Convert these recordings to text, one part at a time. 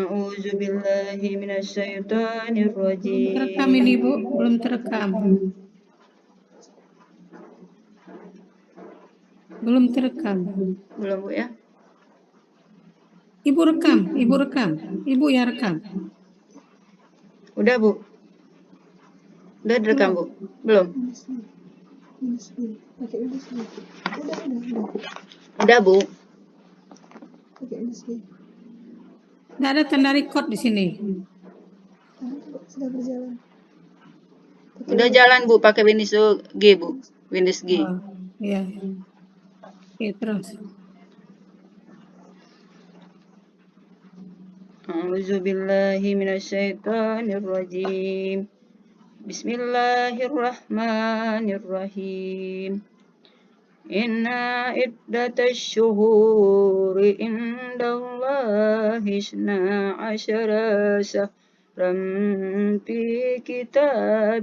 A'udzu billahi minasyaitonir Belum terekam rajim. ini, Bu. Belum terekam. Belum terekam. Belum, Bu ya? Ibu rekam, Ibu rekam. Ibu yang rekam. Udah, Bu? Udah direkam, Bu? Belum? Udah, Bu? Nggak ada tanda record di sini. Udah jalan, Bu, pakai Windows G, Bu. Windows G. Oh, iya. Oke, terus. A'udzu billahi minasyaitonir rajim. Bismillahirrahmanirrahim. Inna iddatash syuhuri indallahi isna asyara syahran fi kitabillah.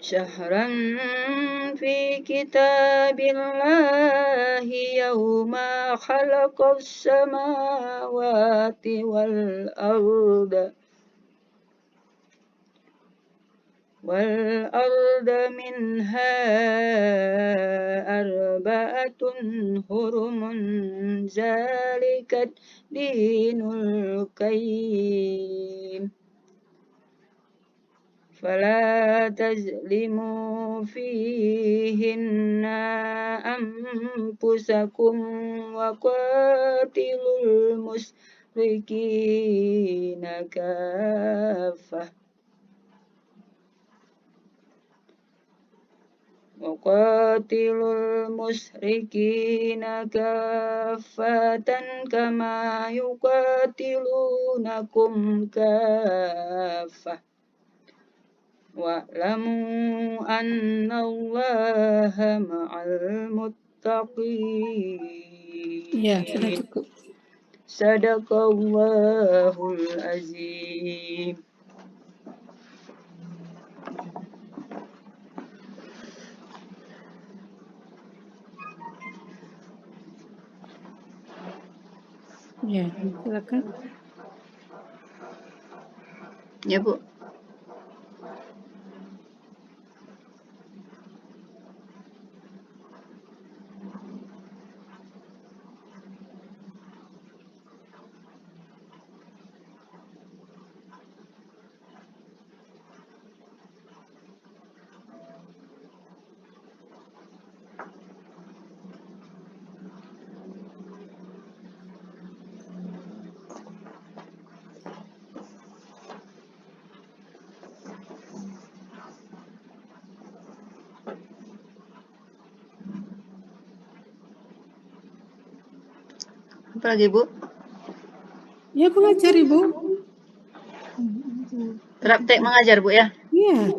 Syahran fi kitabillahi yawma khalaqas samawati wal arda minha arba'atun hurumun zalikat dinul qayyim. فلا تظلموا فيهن أنفسكم وقاتلوا المشركين كافة كما يقاتلونكم كافة wa'lamu annallaha ma'al muttaqin. Iya, sudah cukup. Sadaqallahul azim. Ya, silakan. Ya, Bu. Apa lagi, Bu? Ya, pengajar, Ibu. Praktek mengajar, Bu ya? Iya.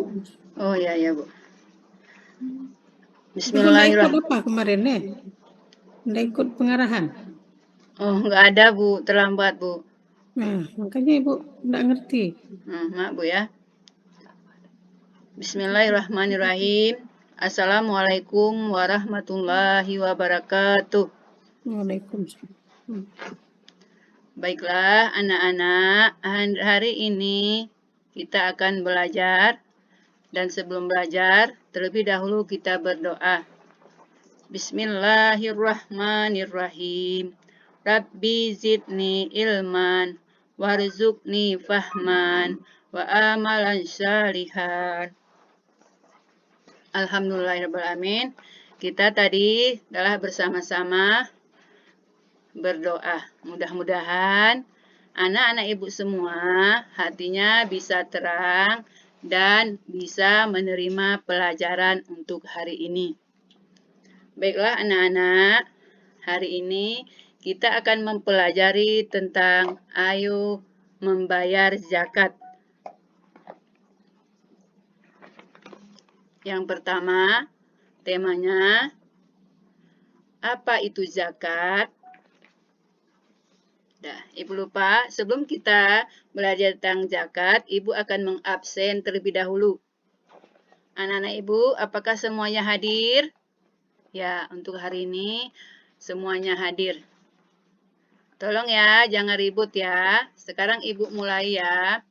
Oh ya, ya, Bu. Ibu nggak ikut Bismillahirrahmanirrahim. apa kemarin, nih? Nggak ikut pengarahan? Oh, nggak ada, Bu. Terlambat, Bu. Nah, makanya Ibu nggak ngerti. Maaf, Bu ya. Bismillahirrahmanirrahim. Assalamualaikum warahmatullahi wabarakatuh. Waalaikumsalam. Baiklah, anak-anak, hari ini kita akan belajar. Dan sebelum belajar, terlebih dahulu kita berdoa. Bismillahirrahmanirrahim. Rabbi zidni ilman, warzuqni fahman, wa amalan syalihan. Alhamdulillahirrahmanirrahim. Kita tadi telah bersama-sama berdoa. Mudah-mudahan anak-anak ibu semua hatinya bisa terang dan bisa menerima pelajaran untuk hari ini. Baiklah anak-anak, hari ini kita akan mempelajari tentang ayo membayar zakat. Yang pertama, temanya, apa itu zakat? Nah, Ibu lupa, sebelum kita belajar tentang zakat, Ibu akan mengabsen terlebih dahulu. Anak-anak Ibu, apakah semuanya hadir? Ya, untuk hari ini semuanya hadir. Tolong ya, jangan ribut ya. Sekarang Ibu mulai ya.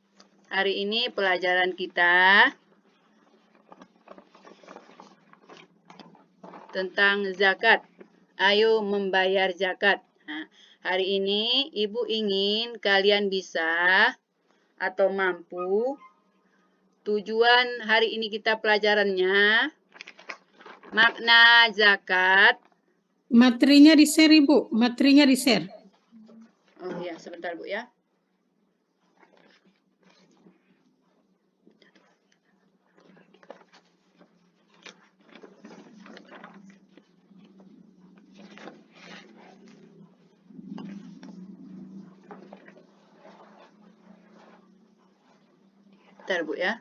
Hari ini pelajaran kita tentang zakat. Ayo membayar zakat. Nah, hari ini Ibu ingin kalian bisa atau mampu. Tujuan hari ini kita pelajarannya makna zakat. Materinya di-share, Ibu. Materinya di-share. Oh ya, sebentar Bu ya. Bentar Bu ya.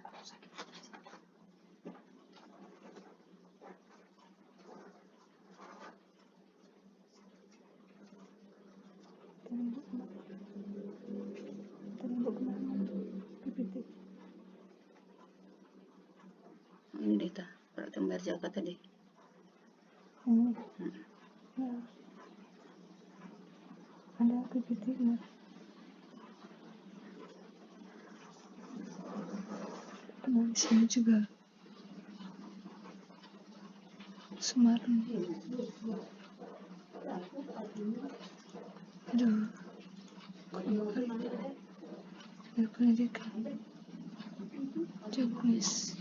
Ini Dita, peraturan bayar zakat tadi. Ada PPT-nya. Nah, di sini juga Sumarni. Aduh, pendidikan, jobnis.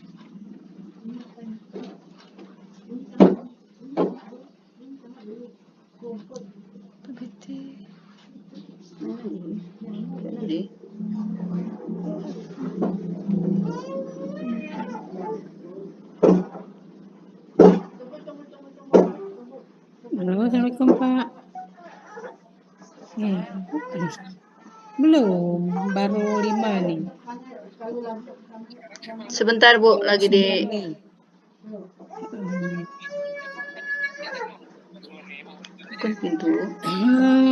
PPT. Tadi. Halo, Assalamualaikum Pak. Belum, baru 5 nih. Sebentar Bu, lagi di Sumarni. bukan pintu.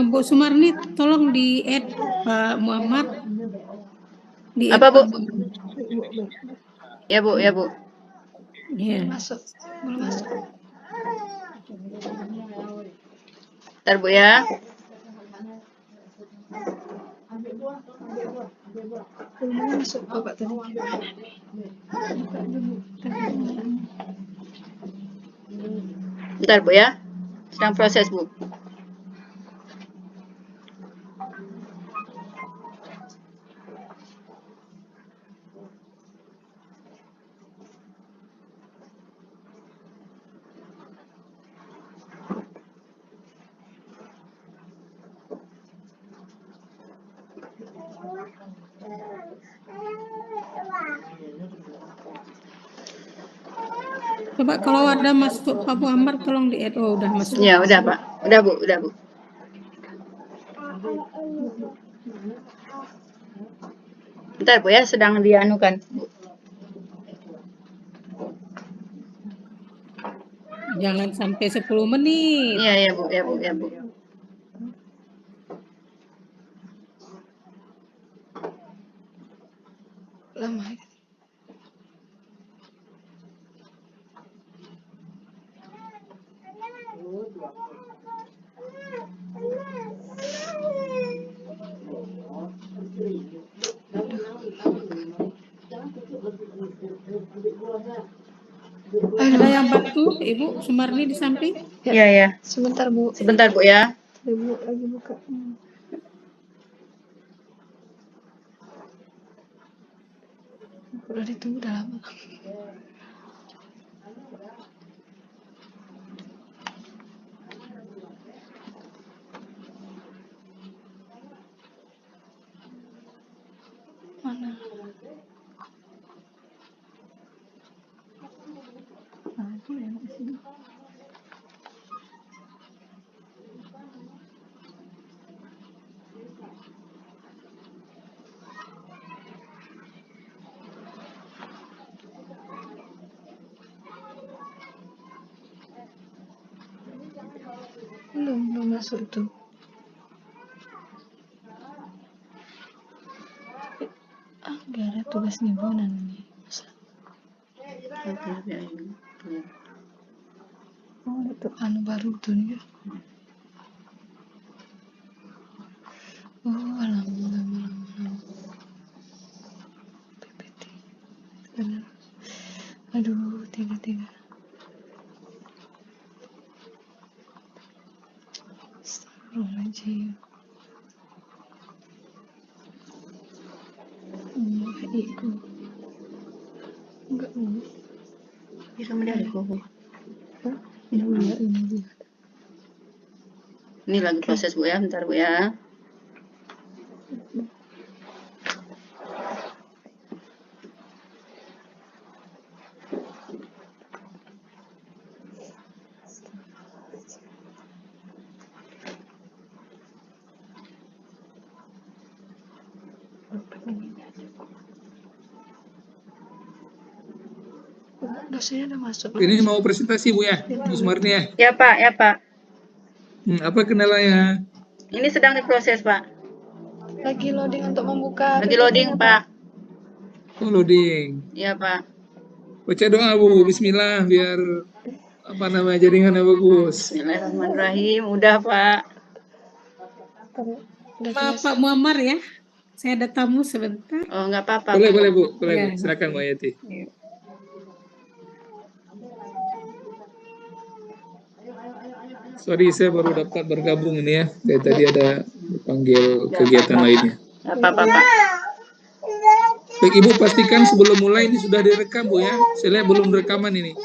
Bu Sumarni, tolong di-add Pak Muhammad. Di-add Apa Bu? Pak Muhammad. Ya Bu, ya Bu. Iya. Masuk, belum masuk. Bentar Bu ya. Belum masuk Bapak tadi. Bentar Bu ya. Sedang proses Bu. Coba kalau ada masuk Pak Muhammad, tolong di-add. Oh, udah masuk. Ya, udah Pak. Udah Bu, udah Bu. Bentar Bu ya, sedang dianukan. Jangan sampai 10 menit. Iya, ya Bu, ya Bu, ya Bu. Lama ya. Ada yang bantu Ibu Sumarni di samping? Iya, ya. Sebentar Bu. Sebentar Bu ya. Ibu lagi buka. Udah ditunggu udah lama. Mana? Nah, itu enak di sini. Belum masuk tuh. Gak ada tugas nibonan ini. Oh, itu anu baru tuh nih. Oh, alhamdulillah. PPT. Benar. Aduh, tiga. Astagfirullahaladzim. Iku. Enggak mau. Bisa medali kok. Hah? Iya, ini dia. Ini lagi proses Bu ya, bentar Bu ya. Dosennya udah masuk. Ini mau presentasi Bu ya, Bu Sumarni ya. Ya Pak, ya Pak. Apa kendalanya? Ini sedang diproses Pak. Lagi loading untuk membuka. Lagi loading Pak. Oh, loading. Ya Pak. Baca doa Bu, Bismillah biar apa namanya jaringannya bagus. Bismillahirrahmanirrahim. Udah Pak. Udah Maaf Pak Muammar ya. Saya ada tamu sebentar. Oh nggak apa-apa. Boleh Bu. Bu, boleh Ya. Bu. Silakan Bu Ayati. Sorry, saya baru dapat bergabung ini ya. Dari tadi ada dipanggil kegiatan lainnya. Nggak apa-apa Pak. Baik Ibu, pastikan sebelum mulai ini sudah direkam Bu ya. Saya lihat belum rekaman ini.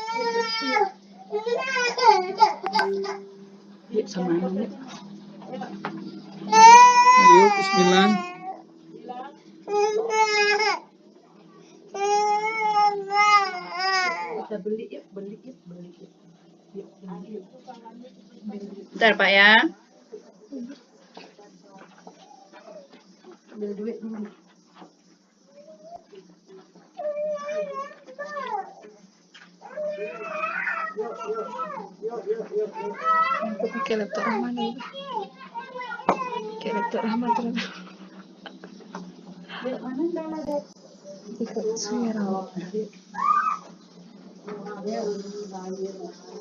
Sama ini. Ayo, Bismillah. Bentar Pak ya. Aku pakai laptop Rahman nih. Pakai laptop Rahman terus. Ikut suara. Ya Allah.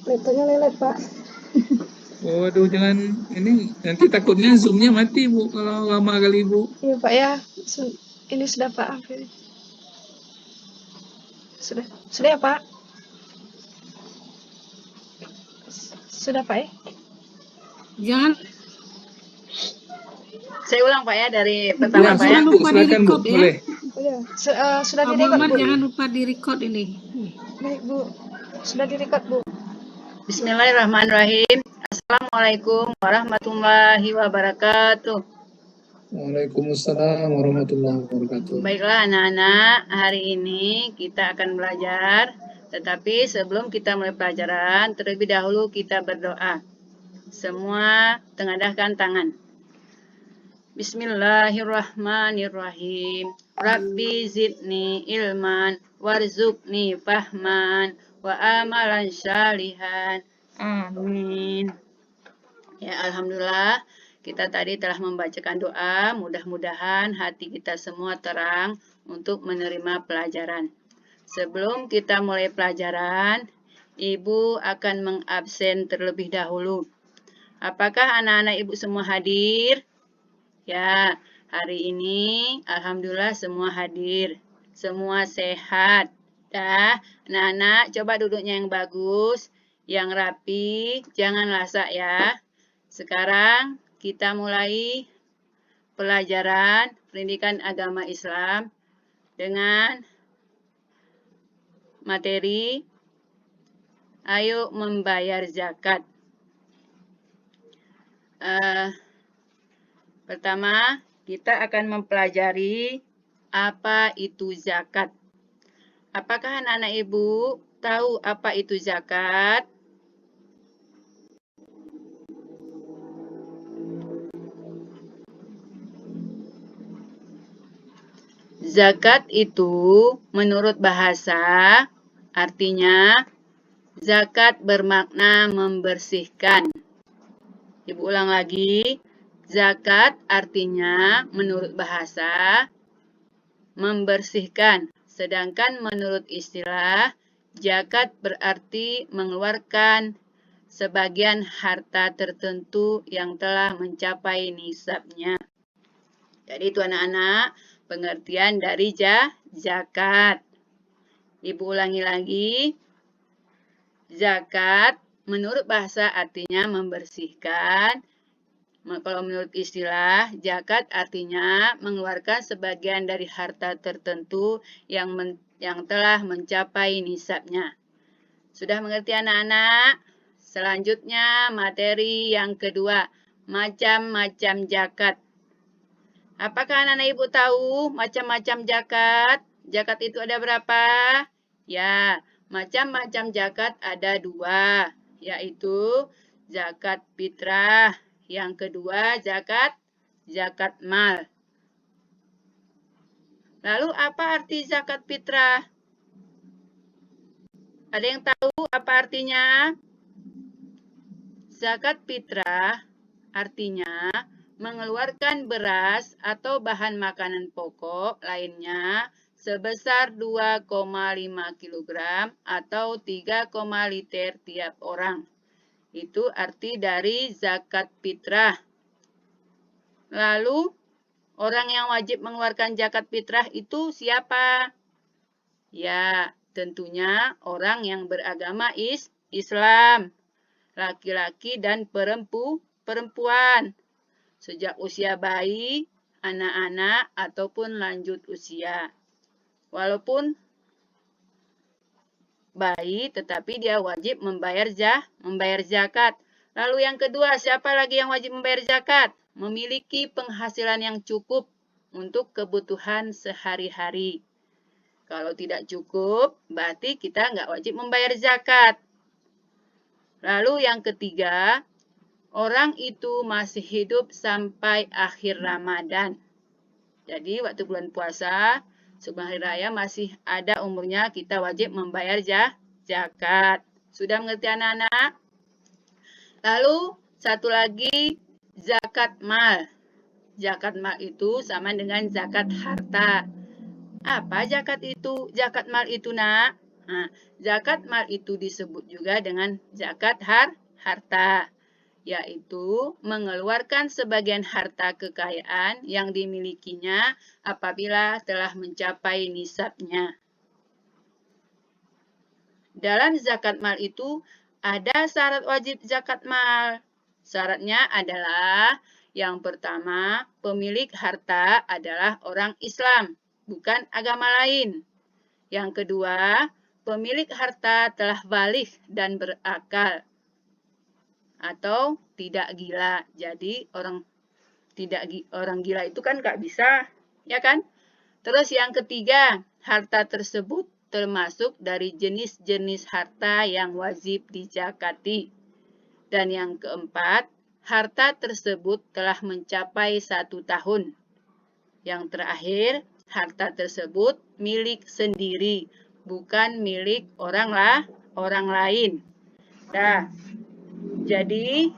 Laptopnya lelet Pak. Waduh, jangan ini nanti takutnya zoomnya mati Bu kalau lama kali Bu. Iya Pak ya. Ini sudah Pak hampir. Sudah ya Pak. Sudah Pak ya. Jangan Saya ulang Pak ya dari pertama Ya, Pak ya. jangan Bu, lupa silakan Bu, di-record ya. boleh. Udah. Sudah Pak direkod Muammar Bu. jangan lupa di-record ini. Baik Bu. Sudah direkod Bu. Bismillahirrahmanirrahim. Assalamualaikum warahmatullahi wabarakatuh. Waalaikumsalam warahmatullahi wabarakatuh. Baiklah anak-anak, hari ini kita akan belajar. Tetapi sebelum kita mulai pelajaran, terlebih dahulu kita berdoa. Semua tengadahkan tangan. Bismillahirrahmanirrahim. Rabbi zidni ilman warzuqni fahman wa amalan syalihan. Amin. Ya, alhamdulillah kita tadi telah membacakan doa. Mudah-mudahan hati kita semua terang untuk menerima pelajaran. Sebelum kita mulai pelajaran, Ibu akan mengabsen terlebih dahulu. Apakah anak-anak Ibu semua hadir? Ya, hari ini alhamdulillah semua hadir. Semua sehat. Dah, anak-anak coba duduknya yang bagus, yang rapi, jangan lasak ya. Sekarang kita mulai pelajaran pendidikan agama Islam dengan materi ayo membayar zakat. Pertama, kita akan mempelajari apa itu zakat. Apakah anak-anak Ibu tahu apa itu zakat? Zakat itu menurut bahasa artinya zakat bermakna membersihkan. Ibu ulang lagi. Zakat artinya menurut bahasa membersihkan. Sedangkan menurut istilah zakat berarti mengeluarkan sebagian harta tertentu yang telah mencapai nisabnya. Jadi itu anak-anak pengertian dari zakat. Ibu ulangi lagi. Zakat menurut bahasa artinya membersihkan. Kalau menurut istilah, zakat artinya mengeluarkan sebagian dari harta tertentu yang telah mencapai nisabnya. Sudah mengerti anak-anak? Selanjutnya materi yang kedua, macam-macam zakat. Apakah anak-anak ibu tahu macam-macam zakat? Zakat itu ada berapa? Ya, macam-macam zakat ada 2, yaitu zakat fitrah. Yang kedua zakat mal. Lalu apa arti zakat fitrah? Ada yang tahu apa artinya? Zakat fitrah artinya mengeluarkan beras atau bahan makanan pokok lainnya sebesar 2,5 kg atau 3, liter tiap orang. Itu arti dari zakat fitrah. Lalu, orang yang wajib mengeluarkan zakat fitrah itu siapa? Ya, tentunya orang yang beragama Islam. Laki-laki dan perempuan. Sejak usia bayi, anak-anak, ataupun lanjut usia. Walaupun bayi, tetapi dia wajib membayar zakat. Lalu yang kedua, siapa lagi yang wajib membayar zakat? Memiliki penghasilan yang cukup untuk kebutuhan sehari-hari. Kalau tidak cukup, berarti kita nggak wajib membayar zakat. Lalu yang ketiga, orang itu masih hidup sampai akhir Ramadan. Jadi waktu bulan puasa, sebelum hari raya masih ada umurnya, kita wajib membayar zakat. Sudah mengerti anak-anak? Lalu satu lagi, zakat mal. Zakat mal itu sama dengan zakat harta. Apa zakat itu? Zakat mal itu, nak? Nah, zakat mal itu disebut juga dengan zakat harta, yaitu mengeluarkan sebagian harta kekayaan yang dimilikinya apabila telah mencapai nisabnya. Dalam zakat mal itu ada syarat wajib zakat mal. Syaratnya adalah yang pertama, pemilik harta adalah orang Islam, bukan agama lain. Yang kedua, pemilik harta telah baligh dan berakal atau tidak gila. Jadi orang gila itu kan nggak bisa, ya kan? Terus yang ketiga, harta tersebut termasuk dari jenis-jenis harta yang wajib dizakati. Dan yang keempat, harta tersebut telah mencapai 1 tahun. Yang terakhir, harta tersebut milik sendiri, bukan milik orang lain. Nah, jadi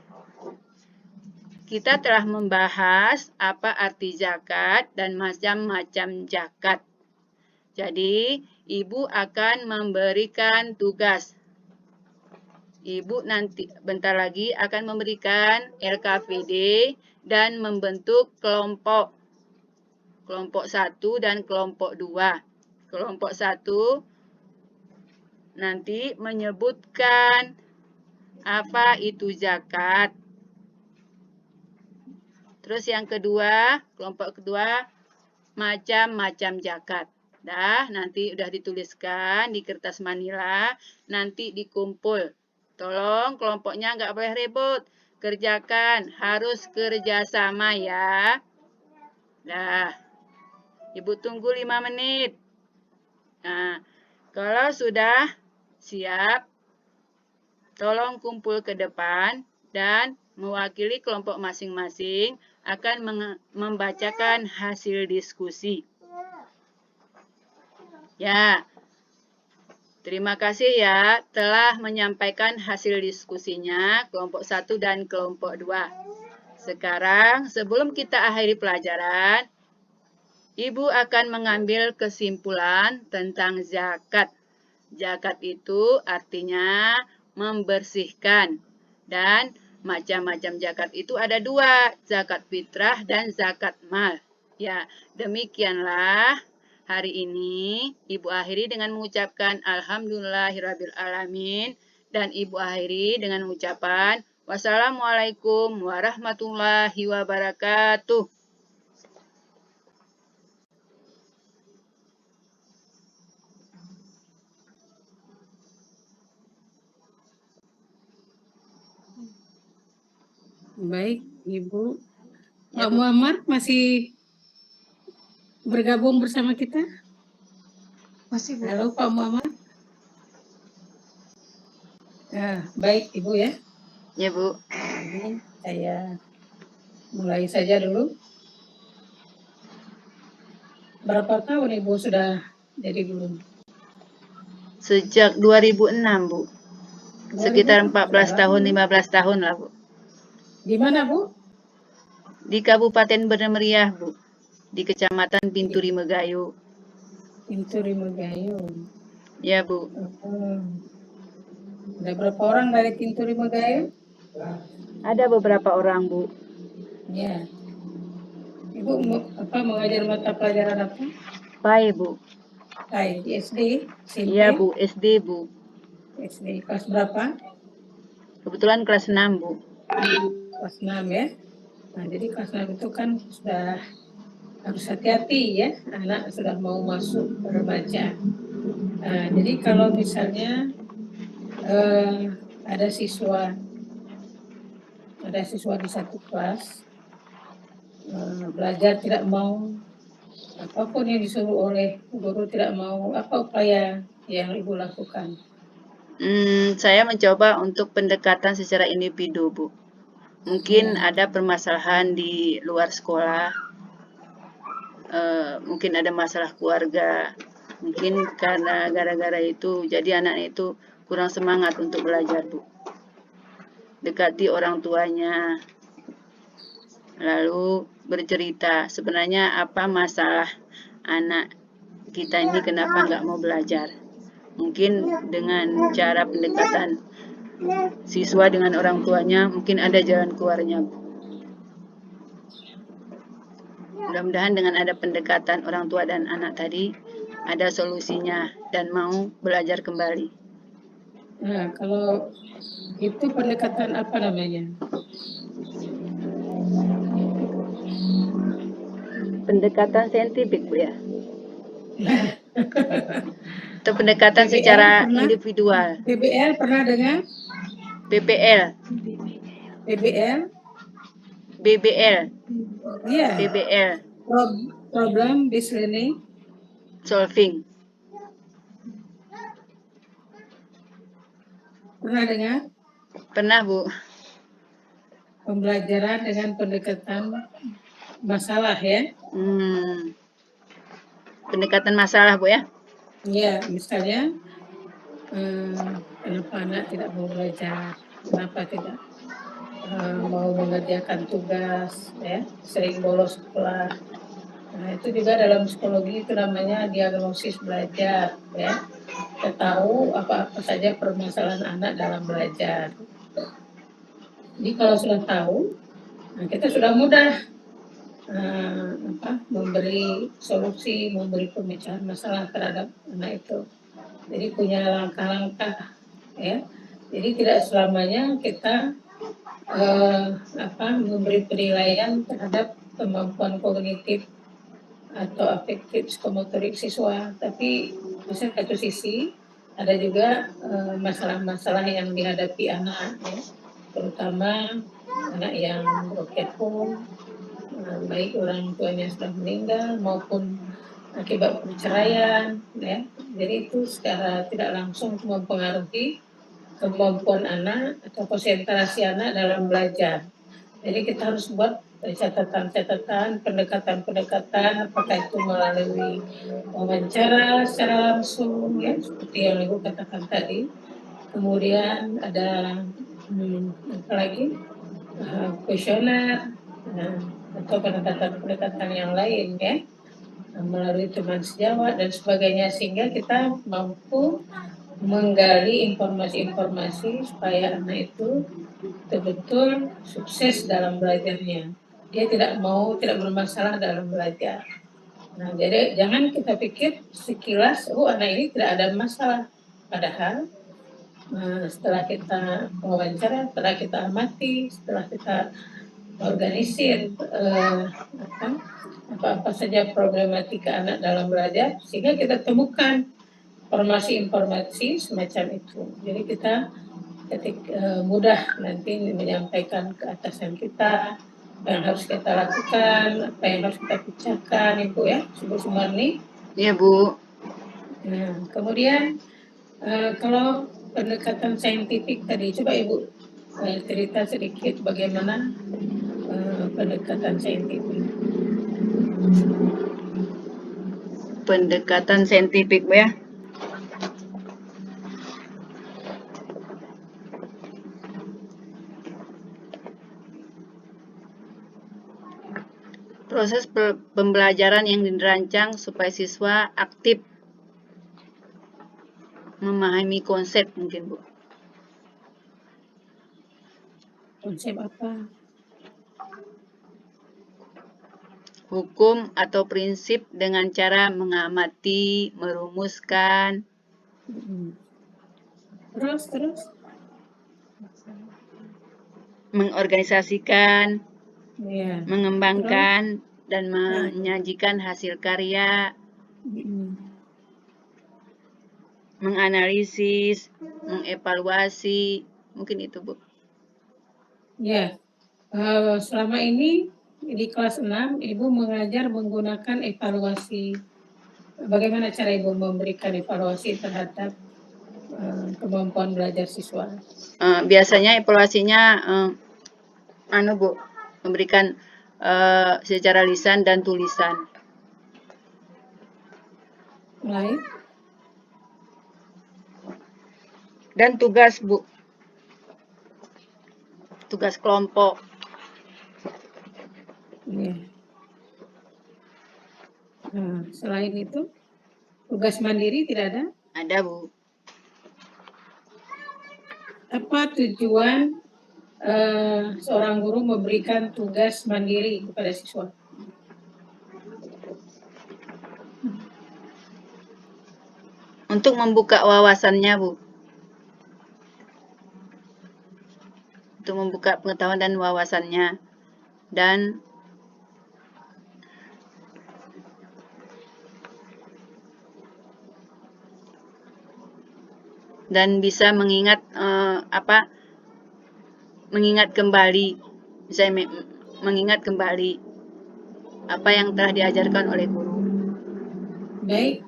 kita telah membahas apa arti zakat dan macam-macam zakat. Jadi, ibu akan memberikan tugas. Ibu nanti bentar lagi akan memberikan LKPD dan membentuk kelompok. Kelompok 1 dan kelompok 2. Kelompok 1 nanti menyebutkan apa itu zakat. Terus yang kedua, kelompok kedua, macam-macam zakat. Nanti udah dituliskan di kertas manila, nanti dikumpul. Tolong kelompoknya nggak boleh ribut. Kerjakan, harus kerjasama ya. Ibu tunggu 5 menit. Nah, kalau sudah Siap? Tolong kumpul ke depan dan mewakili kelompok masing-masing akan membacakan hasil diskusi. Ya, terima kasih ya telah menyampaikan hasil diskusinya kelompok 1 dan kelompok 2. Sekarang, sebelum kita akhiri pelajaran, Ibu akan mengambil kesimpulan tentang zakat. Zakat itu artinya membersihkan. Dan macam-macam zakat itu ada 2, zakat fitrah dan zakat mal. Ya, demikianlah hari ini Ibu akhiri dengan mengucapkan Alhamdulillahirrabbilalamin. Dan Ibu akhiri dengan ucapan wassalamualaikum warahmatullahi wabarakatuh. Baik, Ibu. Ya, Pak Bu. Muammar masih bergabung bersama kita? Masih, Bu. Halo, Pak Muammar. Baik, Ibu ya. Ya, Bu. Jadi saya mulai saja dulu. Berapa tahun Ibu sudah jadi guru? Sejak 2006, Bu. Sekitar 14 tahun, 15 tahun lah, Bu. Di mana, Bu? Di Kabupaten Bener Meriah, Bu. Di Kecamatan Pinturi Megayo. Pinturi Megayo. Ya, Bu. Ada berapa orang dari Pinturi Megayo? Ada beberapa orang, Bu. Ya. Ibu mengajar mata pelajaran apa? PAI, Bu. PAI di SD? SMP? Iya, Bu. SD, Bu. SD kelas berapa? Kebetulan kelas 6, Bu. Kelas 6 ya. Nah, jadi kelas 6 itu kan sudah harus hati-hati ya, anak sudah mau masuk remaja. Nah, jadi kalau misalnya ada siswa di satu kelas belajar tidak mau, apapun yang disuruh oleh guru tidak mau, apa upaya yang Ibu lakukan? Saya mencoba untuk pendekatan secara individu, Bu. Mungkin ada permasalahan di luar sekolah, mungkin ada masalah keluarga, mungkin karena gara-gara itu jadi anak itu kurang semangat untuk belajar, Bu. Dekati orang tuanya, lalu bercerita sebenarnya apa masalah anak kita ini, kenapa nggak mau belajar. Mungkin dengan cara pendekatan siswa dengan orang tuanya mungkin ada jalan keluarnya. Mudah-mudahan dengan ada pendekatan orang tua dan anak tadi ada solusinya dan mau belajar kembali. Nah, kalau itu pendekatan apa namanya? Pendekatan saintifik, Bu ya. Atau pendekatan PBL secara pernah? individual. PBL pernah dengar? PPL, PBL? BBL, Iya. PBL, Problem based learning. solving. Pernah dengar? Pernah, Bu. Pembelajaran dengan pendekatan masalah ya? Pendekatan masalah, Bu ya. Iya, misalnya kenapa anak tidak mau belajar, kenapa tidak mau mengerjakan tugas, ya, sering bolos sekolah. Nah, itu juga dalam psikologi itu namanya diagnosis belajar, ya. Kita tahu apa-apa saja permasalahan anak dalam belajar. Jadi kalau sudah tahu, nah kita sudah mudah memberi solusi, memberi pemecahan masalah terhadap anak itu. Jadi punya langkah-langkah, ya. Jadi tidak selamanya kita memberi penilaian terhadap kemampuan kognitif atau afektif psikomotorik siswa, tapi bisa satu sisi ada juga masalah-masalah yang dihadapi anak, ya, terutama anak yang broken home, baik orang tuanya sudah meninggal maupun akibat perceraian, ya. Jadi itu secara tidak langsung mempengaruhi kemampuan anak atau konsentrasi anak dalam belajar. Jadi kita harus buat catatan-catatan, pendekatan-pendekatan, apakah itu melalui wawancara secara langsung, ya, seperti yang Ibu katakan tadi. Kemudian ada apa lagi, kuesioner, atau pendekatan-pendekatan yang lain, ya, melalui teman sejawat dan sebagainya, sehingga kita mampu menggali informasi-informasi supaya anak itu betul-betul sukses dalam belajarnya. Dia tidak bermasalah dalam belajar. Nah, jadi jangan kita pikir sekilas, anak ini tidak ada masalah. Padahal setelah kita wawancara, setelah kita amati, setelah kita organisir apa saja problematika anak dalam belajar, sehingga kita temukan informasi-informasi semacam itu. Jadi kita mudah nanti menyampaikan ke atasan kita apa yang harus kita lakukan, apa yang harus kita pecahkan, Ibu, ya, Ibu Sumarni. Iya, Bu. Nah, kemudian kalau pendekatan saintifik tadi, coba Ibu cerita sedikit bagaimana pendekatan saintifik. Pendekatan saintifik, Bu, ya. Proses pembelajaran yang dirancang supaya siswa aktif memahami konsep, mungkin, Bu. Konsep apa? Hukum atau prinsip dengan cara mengamati, merumuskan. Terus? Mengorganisasikan, Ya. mengembangkan, dan menyajikan hasil karya, menganalisis, mengevaluasi, mungkin itu, Bu. Ya, selama ini di kelas 6 Ibu mengajar menggunakan evaluasi. Bagaimana cara Ibu memberikan evaluasi terhadap kemampuan belajar siswa? Biasanya evaluasinya Bu, memberikan secara lisan dan tulisan. Lain? Dan tugas, Bu. Tugas kelompok. Ya. Selain itu, tugas mandiri tidak ada? Ada, Bu. Apa tujuan seorang guru memberikan tugas mandiri kepada siswa? Untuk membuka wawasannya, Bu. Untuk membuka pengetahuan dan wawasannya. Dan bisa mengingat mengingat kembali, bisa mengingat kembali apa yang telah diajarkan oleh guru. Baik,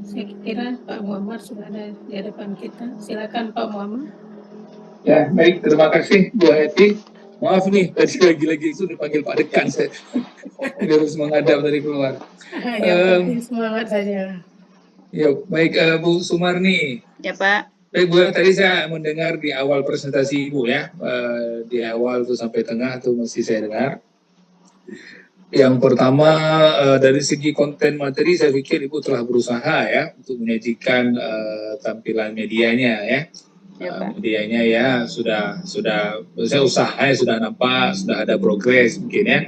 saya kira Pak Muhammad sudah ada di hadapan kita. Silakan Pak Muhammad. Ya, baik, terima kasih Bu Heti. Maaf nih, tadi lagi-lagi sudah panggil Pak Dekan saya. Ini harus menghadap dari keluar. Yang penting semangat saja. Ya, baik Bu Sumarni. Ya, Pak. Baik Bu, tadi saya mendengar di awal presentasi Ibu, ya, di awal tuh sampai tengah tuh mesti saya dengar. Yang pertama dari segi konten materi saya pikir Ibu telah berusaha, ya, untuk menyajikan tampilan medianya, ya. Medianya, ya, sudah saya usahanya sudah nampak, sudah ada progres mungkin, ya.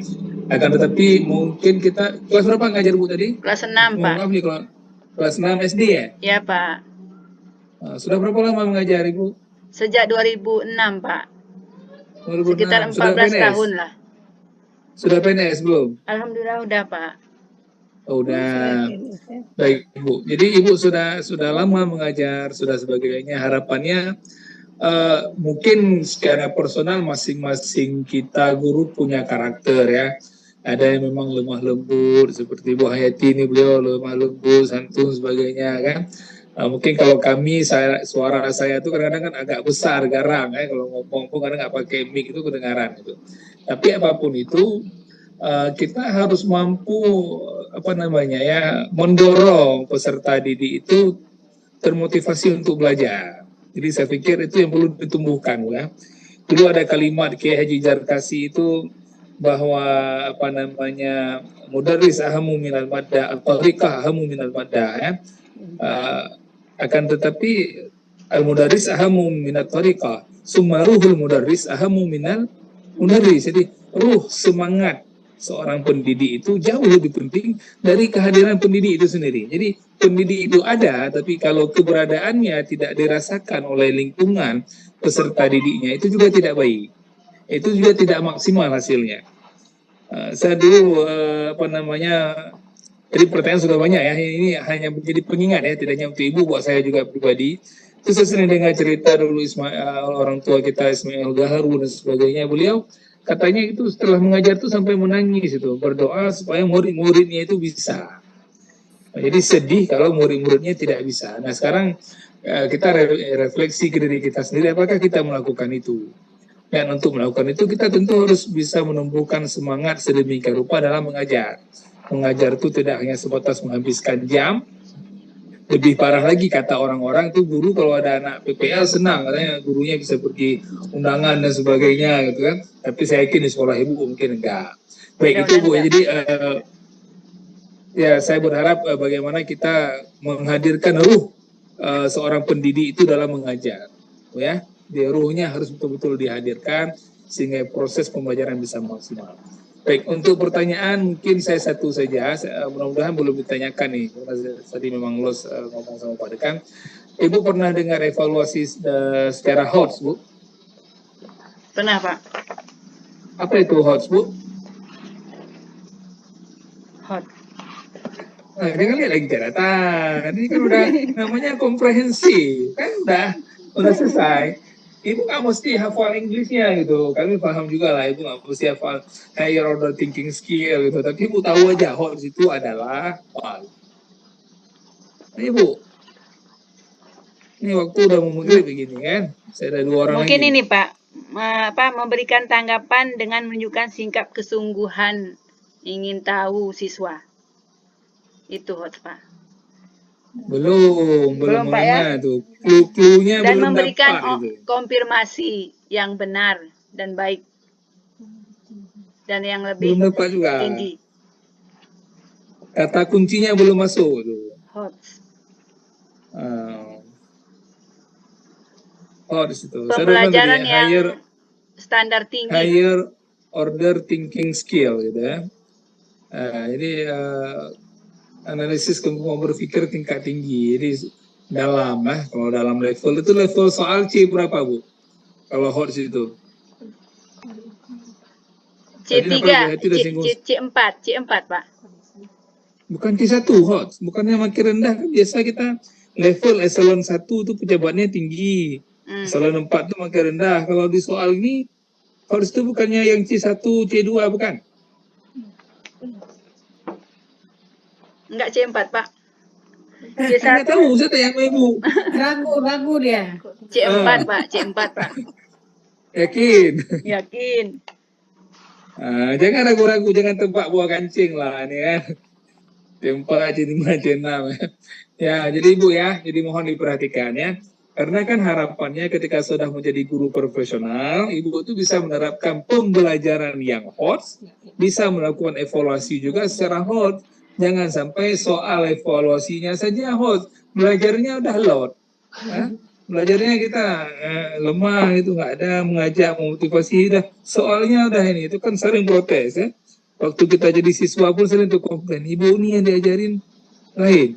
Akan tetapi mungkin kita kelas berapa ngajar Bu tadi? Kelas 6, Pak. Maaf nih, kelas 6 SD, ya? Ya, Pak. Sudah berapa lama mengajar Ibu? Sejak 2006, Pak. 2006. Sekitar 14 tahun lah. Sudah PNS belum? Alhamdulillah udah, Pak. Udah. Baik, Ibu. Jadi Ibu sudah lama mengajar, sudah sebagainya. Harapannya mungkin secara personal masing-masing kita guru punya karakter, ya. Ada yang memang lemah lembut seperti Bu Hayati ini, beliau lemah lembut, santun sebagainya kan. Mungkin kalau kami, suara saya itu kadang-kadang kan agak besar, garang ya, kalau ngomong pun kadang nggak pakai mic itu kedengaran itu. Tapi apapun itu kita harus mampu mendorong peserta didik itu termotivasi untuk belajar. Jadi saya pikir itu yang perlu ditumbuhkan ya. Dulu ada kalimat Kiai Haji Jarkasi itu bahwa mudarris ahamu minal madda, at-tariqah ahamu minal madda ya. Akan tetapi al-mudarris ahamu minat tariqah, summa ruhul mudarris ahamu minal mudarris. Jadi ruh, semangat seorang pendidik itu jauh lebih penting dari kehadiran pendidik itu sendiri. Jadi pendidik itu ada, tapi kalau keberadaannya tidak dirasakan oleh lingkungan peserta didiknya, itu juga tidak baik. Itu juga tidak maksimal hasilnya. Saya dulu jadi pertanyaan sudah banyak ya. Ini hanya menjadi pengingat ya, tidak hanya untuk ibu, buat saya juga pribadi. Itu saya sering dengar cerita dulu orang tua kita Ismail Gaharu dan sebagainya. Beliau katanya itu setelah mengajar itu sampai menangis itu, berdoa supaya murid-muridnya itu bisa. Jadi sedih kalau murid-muridnya tidak bisa. Nah sekarang kita refleksi ke diri kita sendiri, apakah kita melakukan itu? Dan untuk melakukan itu kita tentu harus bisa menumbuhkan semangat sedemikian rupa dalam mengajar. Mengajar itu tidak hanya sebatas menghabiskan jam. Lebih parah lagi kata orang-orang itu guru kalau ada anak PPL senang, katanya gurunya bisa pergi undangan dan sebagainya gitu kan. Tapi saya yakin di sekolah ibu mungkin enggak. Baik itu Bu. Jadi ya saya berharap bagaimana kita menghadirkan ruh seorang pendidik itu dalam mengajar, ya. Ruhnya harus betul-betul dihadirkan sehingga proses pembelajaran bisa maksimal. Baik, untuk pertanyaan mungkin saya satu saja, mudah-mudahan belum ditanyakan nih, tadi memang los ngomong sama Pak Dekan. Ibu pernah dengar evaluasi secara HOTS, Bu? Pernah, Pak. Apa itu HOTS, Bu? Hot. Nah, jangan lihat lagi catatan, ini kan udah namanya komprehensif, kan udah selesai. Ibu nggak mesti hafal Inggrisnya gitu. Kami paham juga lah, ibu nggak mesti hafal higher order thinking skill gitu. Tapi ibu tahu aja HOTS itu adalah apa. Nah, ibu, ini waktu udah mau maghrib begini kan. Saya ada 2 orang Mungkin lagi. ini Pak, memberikan tanggapan dengan menunjukkan sikap kesungguhan ingin tahu siswa. Itu HOTS, Pak. Belum Pak ya? tuh. Clue-nya Dan belum memberikan dapat gitu. konfirmasi yang benar dan baik. Dan yang lebih Belum dapat juga. tinggi. Kata kuncinya belum masuk tuh. HOTS. Di situ. Pembelajaran tadi, yang standar tinggi. Higher order thinking skill gitu ya. Jadi analisis kemampuan berpikir tingkat tinggi. Jadi dalam kalau dalam level itu level soal C berapa Bu? Kalau HOTS itu? C3, C4 Pak. Bukan C1 HOTS, bukannya makin rendah kan biasa kita level eselon 1 itu pejabatnya tinggi. Eselon 4 itu makin rendah. Kalau di soal ini HOTS itu bukannya yang C1, C2 bukan? Enggak C4, Pak. C1. Tahu, saya tanya sama Ibu. Ragu dia. C4, Pak. C4, Pak. Yakin? Yakin. Jangan ragu-ragu, jangan tebak buah kancing lah ini kan. C4, C5, C6. Ya, jadi Ibu ya, jadi mohon diperhatikan ya. Karena kan harapannya ketika sudah menjadi guru profesional, Ibu itu bisa menerapkan pembelajaran yang HOTS, bisa melakukan evaluasi juga secara HOTS. Jangan sampai soal evaluasinya saja HOTS, belajarnya udah load. Belajarnya kita lemah, itu nggak ada mengajak, memotivasi, udah soalnya udah ini, itu kan sering protes ya. Waktu kita jadi siswa pun sering tuh komplain, Ibu ini yang diajarin lain.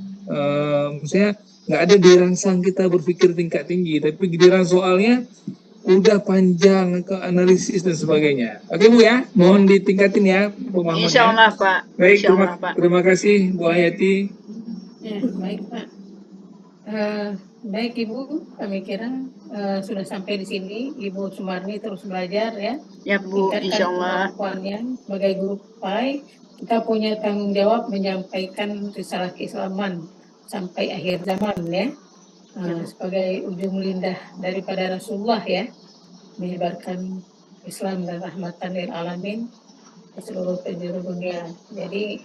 Misalnya nggak ada dirangsang kita berpikir tingkat tinggi, tapi giliran soalnya udah panjang ke analisis dan sebagainya. Oke Bu ya, mohon ditingkatin ya pemahamannya. Insya Allah Pak. Baik, Pak. terima kasih Bu Hayati. Ya, baik Pak. Baik Ibu, kami kira sudah sampai di sini. Ibu Sumarni terus belajar ya. Ya Bu, Tingkatkan insya Allah. kemampuannya sebagai guru PAI. Kita punya tanggung jawab menyampaikan risalah keislaman sampai akhir zaman ya. Sebagai ujung lindah daripada Rasulullah ya. Menyebarkan Islam dan rahmatan lil alamin ke seluruh penjuru dunia. Jadi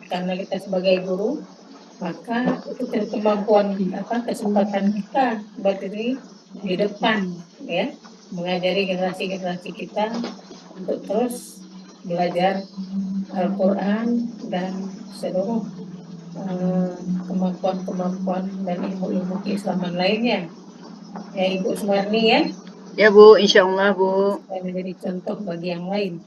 karena kita sebagai guru, maka itu kemampuan kesempatan kita berdiri di depan ya, mengajari generasi-generasi kita untuk terus belajar Al-Quran dan seluruh kemampuan-kemampuan dan ilmu-ilmu keislaman lainnya. Ya Ibu Sumarni ya. Ya Bu, insya Allah Bu. Supaya menjadi contoh bagi yang lain.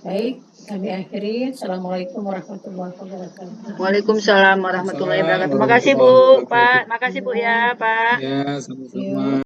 Baik, kami akhiri. Assalamualaikum warahmatullahi wabarakatuh. Waalaikumsalam warahmatullahi wabarakatuh. Waalaikumsalam Makasih Bu, warahmatullahi Pak. wabarakatuh. Makasih Bu ya, Pak. Ya, sama-sama.